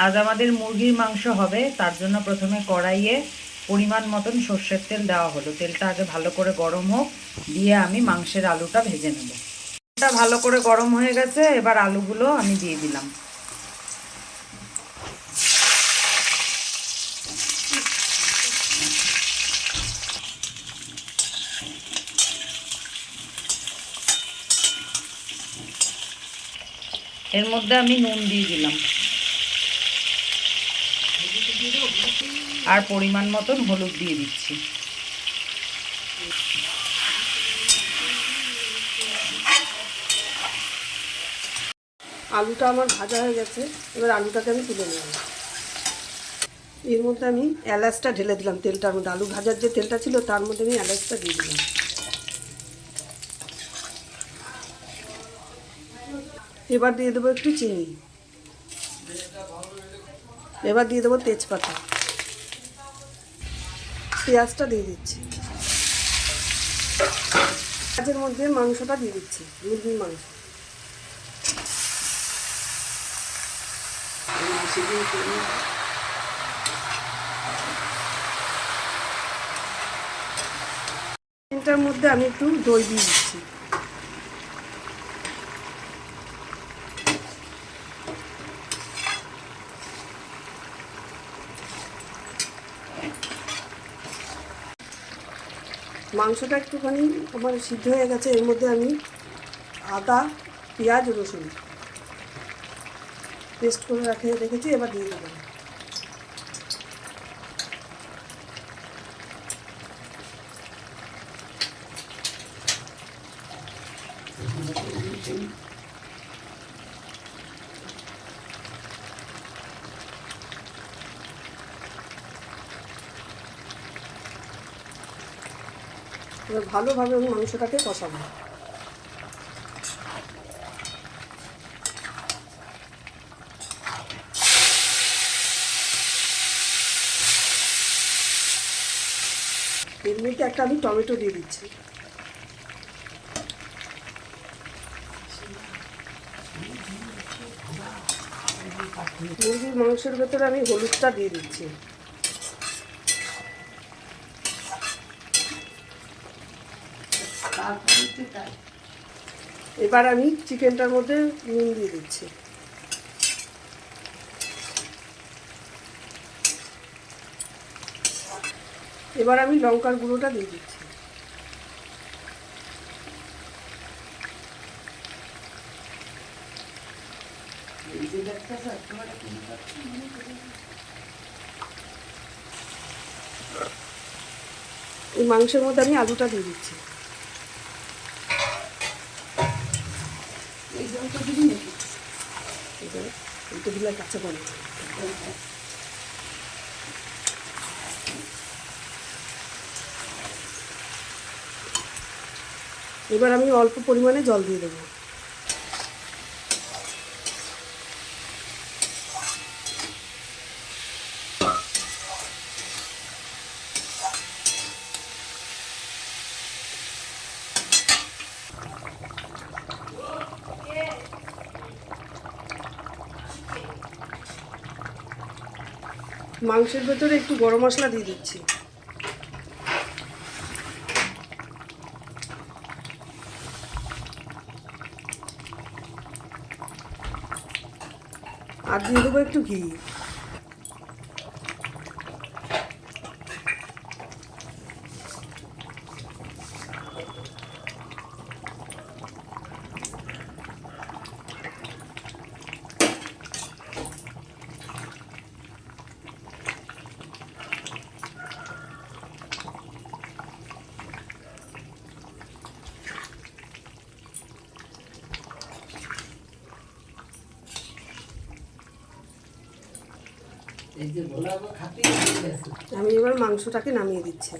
আজ আমাদের মুরগির মাংস হবে, তার জন্য প্রথমে কড়াইয়ে পরিমাণ মতন সর্ষের তেল দেওয়া হলো। তেলটা আগে ভালো করে গরম হোক, দিয়ে আমি মাংসের আলুটা ভেজে নেব। তেলটা ভালো করে গরম হয়ে গেছে, এবার আলুগুলো আমি দিয়ে দিলাম। এর মধ্যে আমি নুন দিয়ে দিলাম আর পরিমাণ মতন হলুদ দিয়ে দিচ্ছি। আলুটা আমার ভাজা হয়ে গেছে, এবার আলুটাকে আমি তুলে নেব। এর মধ্যে আমি এলাচটা ঢেলে দিলাম তেলটার মধ্যে। আলু ভাজার যে তেলটা ছিল তার মধ্যে আমি এলাচটা দিয়ে দিলাম। এবার দিয়ে দেবো একটু চিনি, এবার দিয়ে দেবো তেজপাতা, পেঁয়াজটা দিয়ে দিচ্ছি, পেঁয়াজের মধ্যে মাংসটা দিয়ে দিচ্ছি, মুরগির মাংস। এটার মধ্যে আমি একটু দই দিয়ে দিচ্ছি। মাংসটা একটুখানি আমার সিদ্ধ হয়ে গেছে, এর মধ্যে আমি আদা, পেঁয়াজ, রসুন পেস্ট করে রেখেছি, এবার দিয়ে দেবো। এবার ভালোভাবে আমি মাংসটাকে কষাবো। এর মধ্যে একটা আমি টমেটো দিয়ে দিচ্ছি। মুরগির মাংসের ভেতরে আমি হলুদটা দিয়ে দিচ্ছি। এবার আমি চিকেনটার মধ্যে নুন দিয়ে দিচ্ছি। এবার আমি লঙ্কার গুঁড়োটা দিয়ে দিচ্ছি। এই মাংসের মধ্যে আমি আলুটা দিয়ে দিচ্ছি। কাঁচা পানি এবার আমি অল্প পরিমাণে জল দিয়ে দেবো। মাংসের ভেতরে একটু গরম মশলা দিয়ে দিচ্ছি। আর দিয়ে দেবো একটু ঘি। আমি এবার মাংসটাকে নামিয়ে দিচ্ছি।